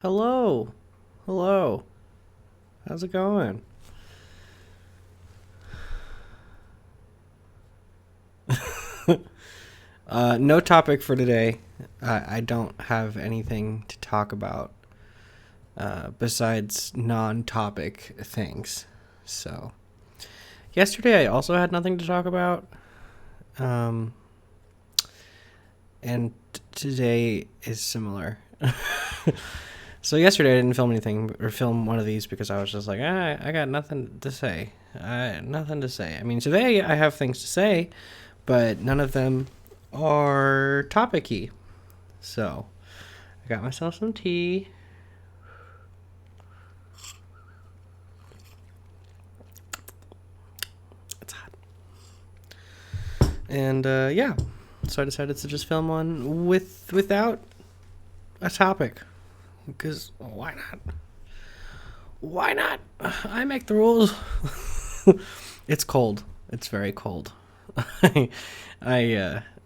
Hello. Hello. How's it going? No topic for today. I don't have anything to talk about besides non topic things. So, yesterday I also had nothing to talk about. Um, and today is similar. So, yesterday I didn't film anything or film one of these because I was just like, I got nothing to say. Nothing to say. I mean, today I have things to say, but none of them are topicy. So I got myself some tea. It's hot. And yeah, so I decided to just film one without a topic because why not? Why not? I make the rules. It's cold. It's very cold.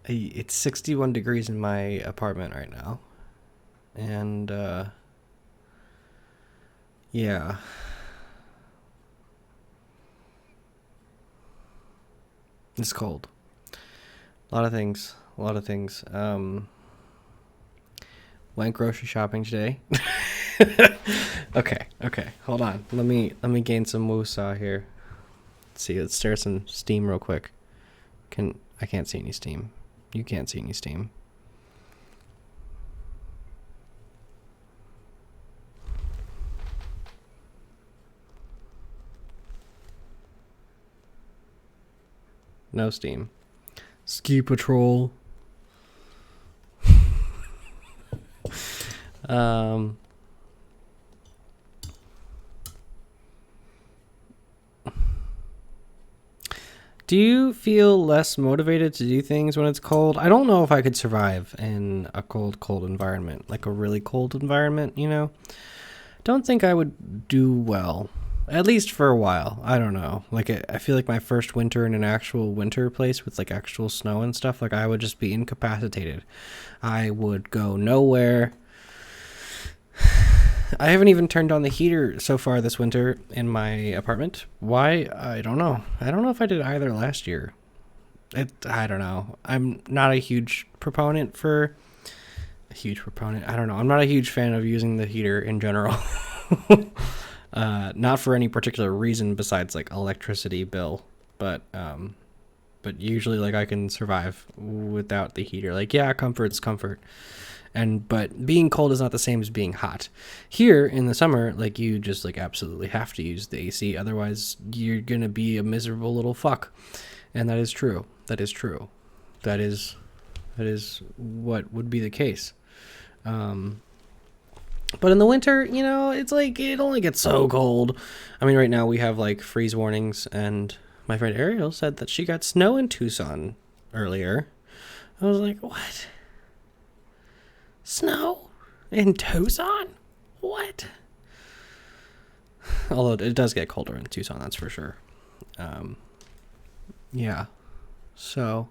It's 61 degrees in my apartment right now, and yeah, it's cold. A lot of things. A lot of things. Went grocery shopping today. Okay. Hold on. Let me gain some woosah here. Let's see. Let's stir some steam real quick. I can't see any steam. You can't see any steam. No steam. Ski patrol. Um. Do you feel less motivated to do things when it's cold? I don't know if I could survive in a cold environment, like a really cold environment, you know? Don't think I would do well, at least for a while. I don't know. Like, I feel like my first winter in an actual winter place with like actual snow and stuff, like, I would just be incapacitated. I would go nowhere. I haven't even turned on the heater so far this winter in my apartment. Why? I don't know. I don't know if I did either last year. I don't know. I'm not a huge proponent for a huge proponent. I don't know. I'm not a huge fan of using the heater in general. Not for any particular reason besides like electricity bill, but usually like I can survive without the heater. Like yeah, comfort's comfort. And but being cold is not the same as being hot. Here in the summer, like you just like absolutely have to use the AC, otherwise you're gonna be a miserable little fuck. And that is true. That is true. That is that is what would be the case. Um, but in the winter, you know, it's like it only gets so cold. I mean, right now we have like freeze warnings, and my friend Ariel said that she got snow in Tucson earlier. I was like, what? Snow in Tucson? What? Although it does get colder in Tucson, that's for sure. Um, yeah. So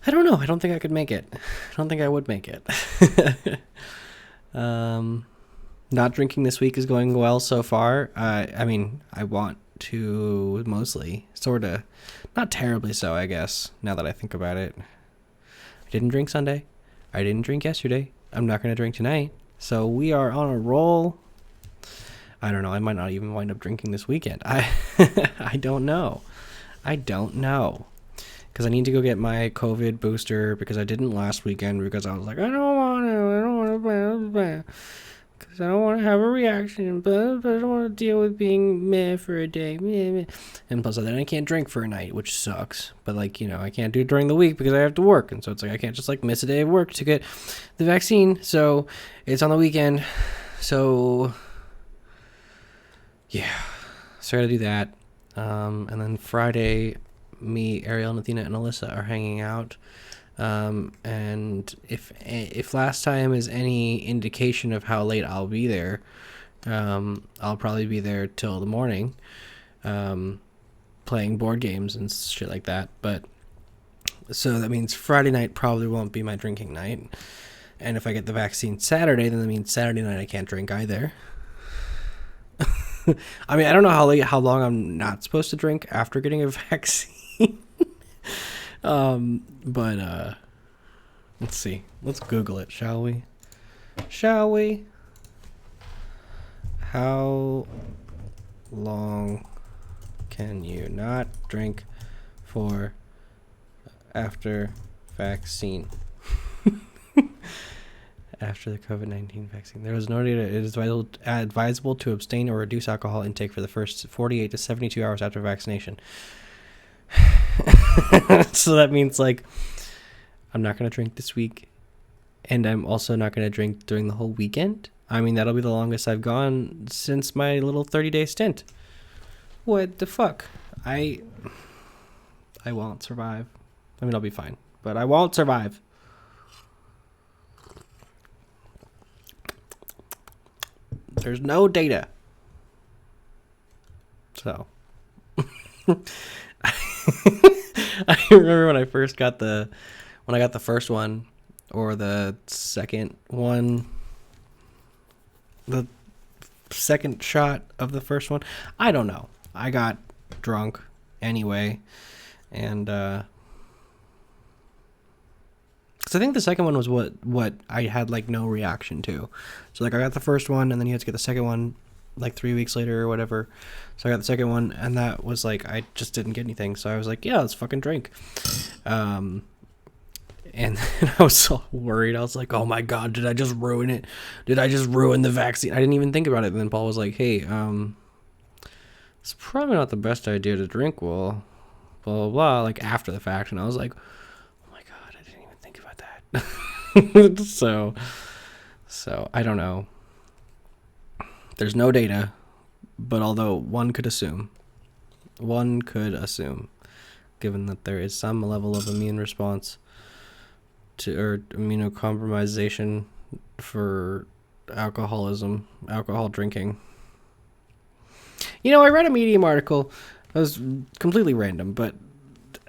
I don't know. I don't think I could make it. I don't think I would make it. um, Not drinking this week is going well so far. I mean, I want to mostly, sort of, not terribly so, I guess, now that I think about it. I didn't drink Sunday. I didn't drink yesterday. I'm not going to drink tonight. So we are on a roll. I don't know. I might not even wind up drinking this weekend. I don't know. I don't know. Because I need to go get my COVID booster because I didn't last weekend because I was like, I don't want to. I don't want to. Blah, blah. Because I don't want to have a reaction, but I don't want to deal with being meh for a day. Meh, meh. And plus, then I can't drink for a night, which sucks. But, like, you know, I can't do it during the week because I have to work. And so it's like I can't just, like, miss a day of work to get the vaccine. So it's on the weekend. So, yeah. So I got to do that. And then Friday, me, Ariel, and Athena, and Alyssa are hanging out. And if last time is any indication of how late I'll be there, I'll probably be there till the morning, playing board games and shit like that. But so that means Friday night probably won't be my drinking night, And if I get the vaccine Saturday, then that means Saturday night I can't drink either. I mean, I don't know how long I'm not supposed to drink after getting a vaccine. But let's see. Let's Google it, shall we? Shall we? How long can you not drink for after vaccine? After the COVID-19 vaccine. There was no data. It is advisable to abstain or reduce alcohol intake for the first 48 to 72 hours after vaccination. So that means, like, I'm not going to drink this week, and I'm also not going to drink during the whole weekend. I mean, that'll be the longest I've gone since my little 30-day stint. What the fuck? I won't survive. I mean, I'll be fine, but I won't survive. There's no data. So I remember when I got the first one, or the second one, the second shot of the first one. I don't know. I got drunk anyway, and because I think the second one was what I had like no reaction to. So like I got the first one, and then you had to get the second one like 3 weeks later or whatever. So I got the second one, and that was like I just didn't get anything. So I was like, yeah, let's fucking drink. And then I was so worried. I was like, oh my God, did I just ruin it? Did I just ruin the vaccine? I didn't even think about it. And then Paul was like, hey, it's probably not the best idea to drink while blah, blah, blah, like after the fact. And I was like, oh my God, I didn't even think about that. So I don't know. There's no data, but although one could assume, given that there is some level of immune response to, or immunocompromisation for alcohol drinking. You know, I read a Medium article. It was completely random, but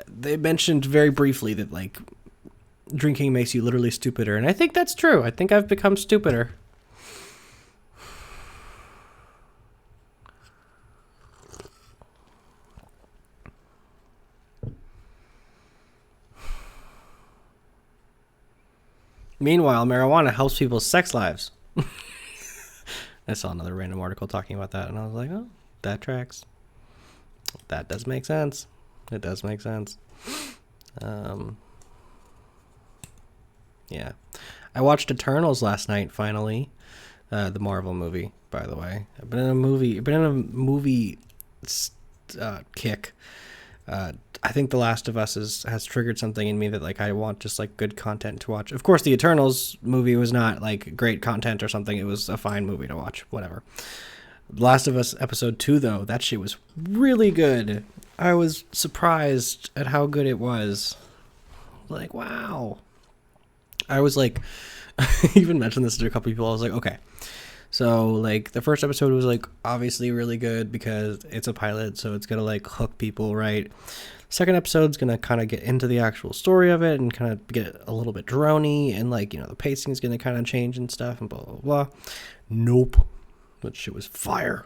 they mentioned very briefly that like drinking makes you literally stupider, and I think that's true. I think I've become stupider. Meanwhile, marijuana helps people's sex lives. I saw another random article talking about that, and I was like, oh, that tracks. That does make sense. It does make sense. Yeah. I watched Eternals last night, finally. The Marvel movie, by the way. I've been in a movie kick. I think The Last of Us has triggered something in me that like I want just like good content to watch. Of course, the Eternals movie was not like great content or something. It was a fine movie to watch, whatever. The Last of Us episode 2 though, that shit was really good. I was surprised at how good it was. Like, wow. I was like, I even mentioned this to a couple people. I was like, okay. So, like, the first episode was, like, obviously really good because it's a pilot, so it's going to, like, hook people, right? Second episode's going to kind of get into the actual story of it and kind of get a little bit drony, and, like, you know, the pacing is going to kind of change and stuff and blah, blah, blah. Nope. That shit was fire.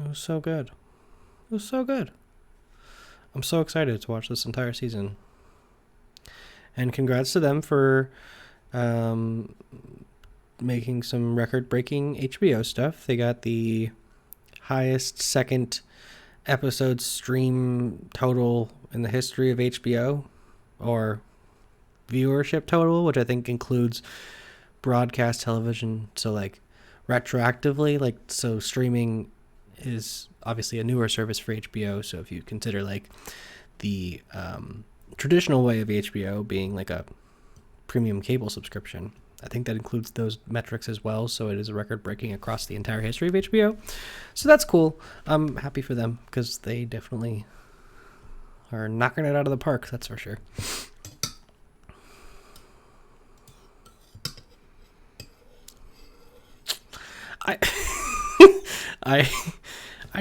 It was so good. It was so good. I'm so excited to watch this entire season. And congrats to them for making some record-breaking HBO stuff. They got the highest second episode stream total in the history of HBO, or viewership total, which I think includes broadcast television. So like retroactively, like, so streaming is obviously a newer service for HBO. So if you consider like the traditional way of HBO being like a premium cable subscription, I think that includes those metrics as well. So it is a record breaking across the entire history of HBO. So that's cool. I'm happy for them because they definitely are knocking it out of the park. That's for sure. I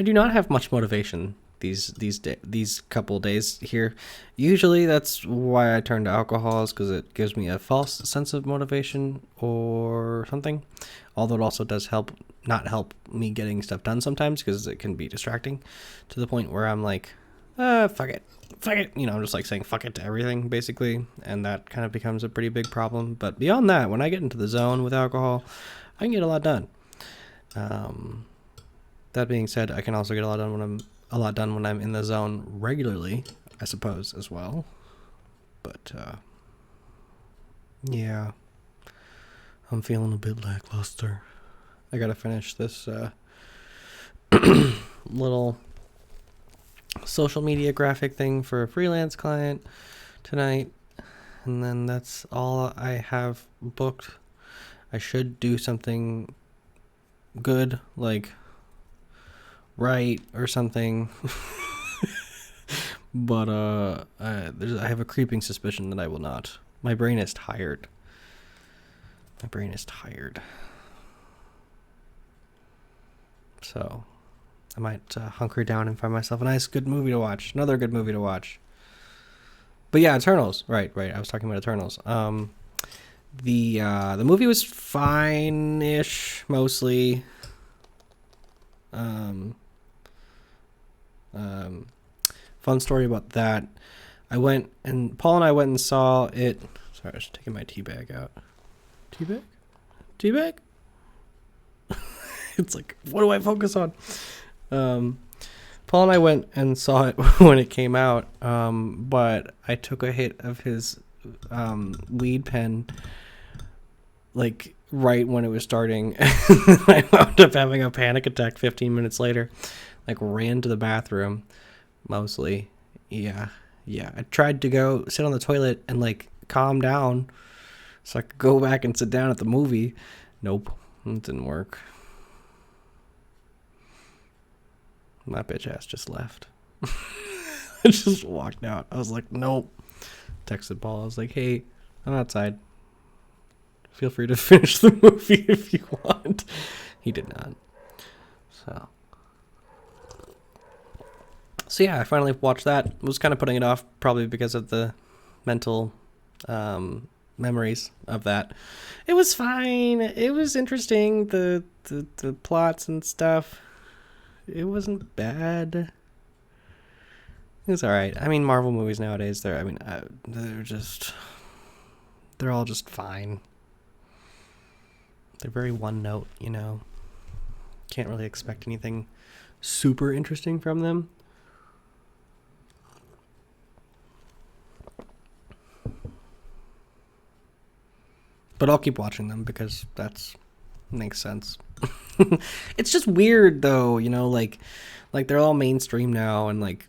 do not have much motivation these couple days here. Usually that's why I turn to alcohol, is because it gives me a false sense of motivation or something. Although it also does not help me getting stuff done sometimes, because it can be distracting to the point where I'm like, fuck it. I'm just like saying fuck it to everything basically, and that kind of becomes a pretty big problem. But beyond that, when I get into the zone with alcohol, I can get a lot done. That being said, I can also get a lot done when I'm in the zone regularly, I suppose, as well. But yeah, I'm feeling a bit lackluster. I gotta finish this little social media graphic thing for a freelance client tonight, and then that's all I have booked. I should do something good, like write or something. But I have a creeping suspicion that I will not. My brain is tired. So I might hunker down and find myself a nice good movie to watch. Another good movie to watch. But yeah, Eternals. Right. I was talking about Eternals. The movie was fine-ish, mostly. Fun story about that. Paul and I went and saw it. Sorry, I was taking my tea bag out. Tea bag? It's like, what do I focus on? Paul and I went and saw it when it came out, but I took a hit of his weed pen, like, right when it was starting. I wound up having a panic attack 15 minutes later. Like, ran to the bathroom, mostly. Yeah. I tried to go sit on the toilet and, like, calm down so I could go back and sit down at the movie. Nope, it didn't work. My bitch ass just left. I just walked out. I was like, nope. Texted Paul. I was like, hey, I'm outside. Feel free to finish the movie if you want. He did not. So yeah, I finally watched that. Was kind of putting it off, probably because of the mental memories of that. It was fine. It was interesting. The plots and stuff. It wasn't bad. It was all right. I mean, Marvel movies nowadays, they're all just fine. They're very one note, Can't really expect anything super interesting from them. But I'll keep watching them because that makes sense. It's just weird though, like they're all mainstream now, and like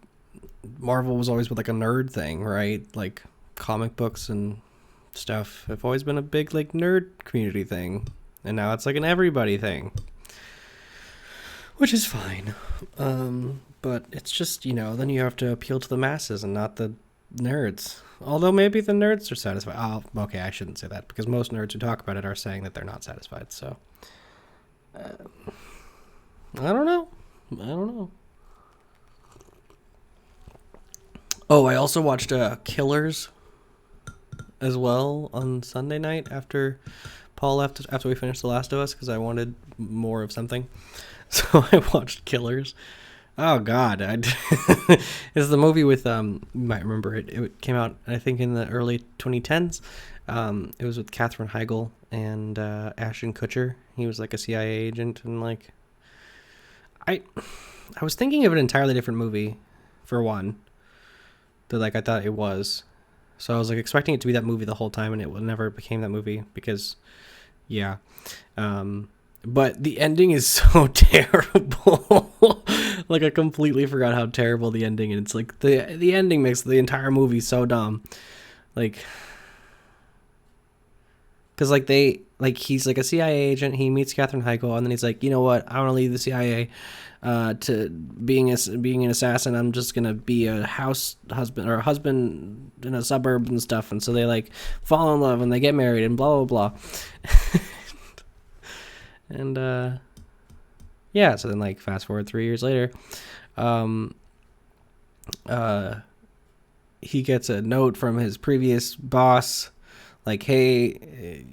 Marvel was always with like a nerd thing, right? Like comic books and stuff have always been a big like nerd community thing, and now it's like an everybody thing, which is fine. But it's just, then you have to appeal to the masses and not the nerds. Although maybe the nerds are satisfied. Oh, okay, I shouldn't say that, because most nerds who talk about it are saying that they're not satisfied. So I don't know. Oh, I also watched Killers as well on Sunday night after Paul left, after we finished The Last of Us, because I wanted more of something. So I watched Killers. Oh God, it's the movie with you might remember it. It came out, I think, in the early 2010s. It was with Katherine Heigl and Ashton Kutcher. He was like a CIA agent, and like I was thinking of an entirely different movie, for one. That like I thought it was, so I was like expecting it to be that movie the whole time, and it never became that movie because, yeah. But the ending is so terrible. Like I completely forgot how terrible the ending is. It's like the ending makes the entire movie so dumb. Like, cause like he's like a CIA agent. He meets Katherine Heigl, and then he's like, you know what? I want to leave the CIA to being an assassin. I'm just gonna be a house husband or a husband in a suburb and stuff. And so they like fall in love and they get married and blah blah blah. And yeah, so then like fast forward 3 years later, he gets a note from his previous boss, like, hey,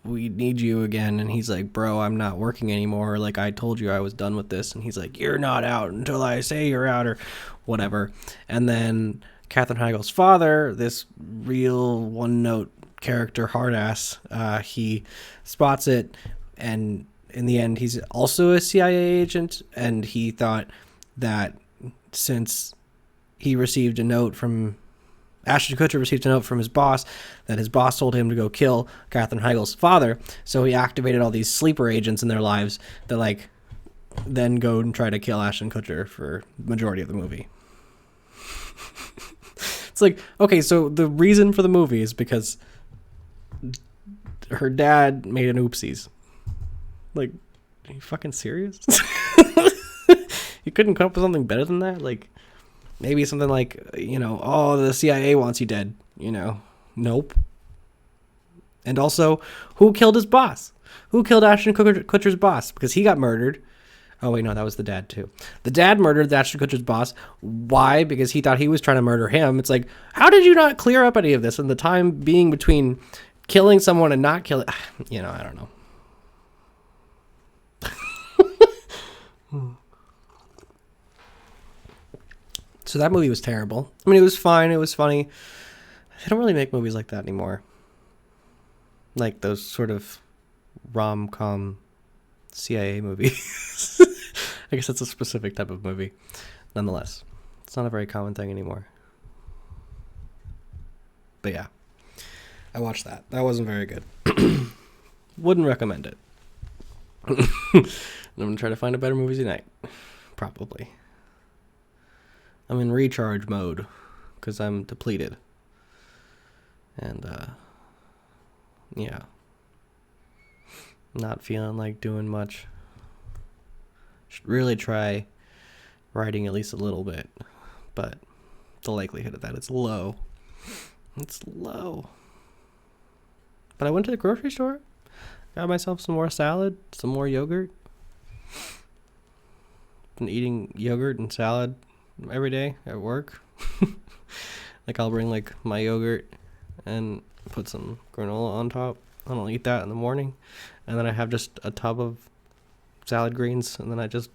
we need you again. And he's like, bro, I'm not working anymore. Like, I told you I was done with this. And he's like, you're not out until I say you're out, or whatever. And then Katherine Heigl's father, this real one-note character, hard ass, he spots it, and in the end, he's also a CIA agent, and he thought that since he received a note from Ashton Kutcher received a note from his boss that his boss told him to go kill Katherine Heigl's father, so he activated all these sleeper agents in their lives that, like, then go and try to kill Ashton Kutcher for the majority of the movie. It's like, okay, so the reason for the movie is because her dad made an oopsies. Like, are you fucking serious? You couldn't come up with something better than that? Like, maybe something like, you know, oh, the CIA wants you dead, you know. Nope. And also, who killed his boss? Who killed Ashton Kutcher's boss? Because he got murdered. Oh, wait, no, that was the dad, too. The dad murdered Ashton Kutcher's boss. Why? Because he thought he was trying to murder him. It's like, how did you not clear up any of this in the time being between killing someone and not killing? You know, I don't know. So that movie was terrible. I mean, it was fine. It was funny. They don't really make movies like that anymore. Like those sort of rom-com CIA movies. I guess that's a specific type of movie. Nonetheless, it's not a very common thing anymore. But yeah, I watched that. That wasn't very good. Wouldn't recommend it. I'm going to try to find a better movie tonight. Probably. I'm in recharge mode because I'm depleted. And, yeah. Not feeling like doing much. Should really try writing at least a little bit. But the likelihood of that is low. It's low. But I went to the grocery store. Got myself some more salad, some more yogurt. Been eating yogurt and salad every day at work. Like, I'll bring like my yogurt and put some granola on top. I don't eat that in the morning. And then I have just a tub of salad greens, and then I just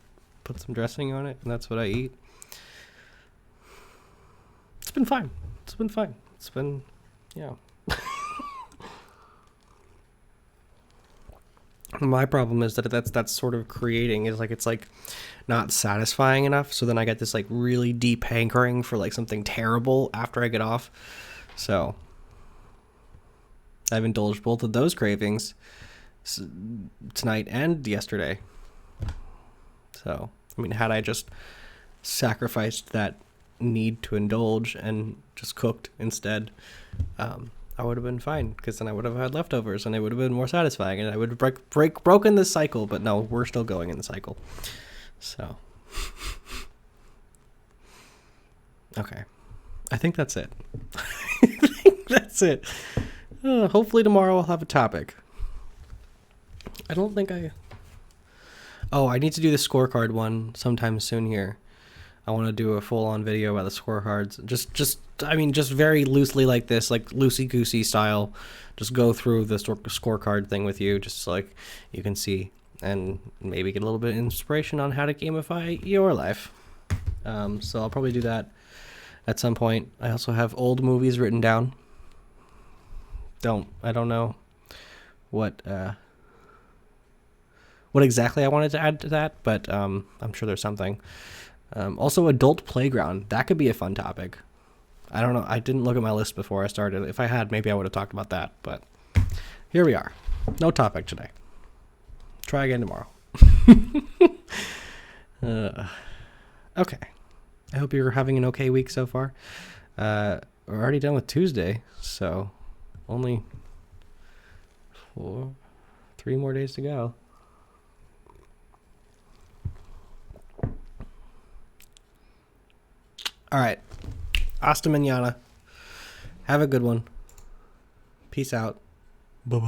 put some dressing on it, and that's what I eat. It's been fine. It's been fine. It's been, yeah. My problem is that that's sort of creating is like, it's like not satisfying enough. So then I get this like really deep hankering for like something terrible after I get off. So I've indulged both of those cravings tonight and yesterday. So, I mean, had I just sacrificed that need to indulge and just cooked instead, I would have been fine, because then I would have had leftovers and it would have been more satisfying, and I would have broken this cycle. But no, we're still going in the cycle. So, okay, I think that's it. I think that's it. Hopefully tomorrow I'll have a topic. I don't think I need to do the scorecard one sometime soon here. I want to do a full-on video about the scorecards. Just very loosely like this, like loosey-goosey style. Just go through the scorecard thing with you, just so, like, you can see and maybe get a little bit of inspiration on how to gamify your life. So I'll probably do that at some point. I also have old movies written down. I don't know what exactly I wanted to add to that, but I'm sure there's something. Also, adult playground. That could be a fun topic. I don't know. I didn't look at my list before I started. If I had, maybe I would have talked about that. But here we are. No topic today. Try again tomorrow. Okay. I hope you're having an okay week so far. We're already done with Tuesday, so only 3 more days to go. All right. Hasta mañana. Have a good one. Peace out. Bye-bye.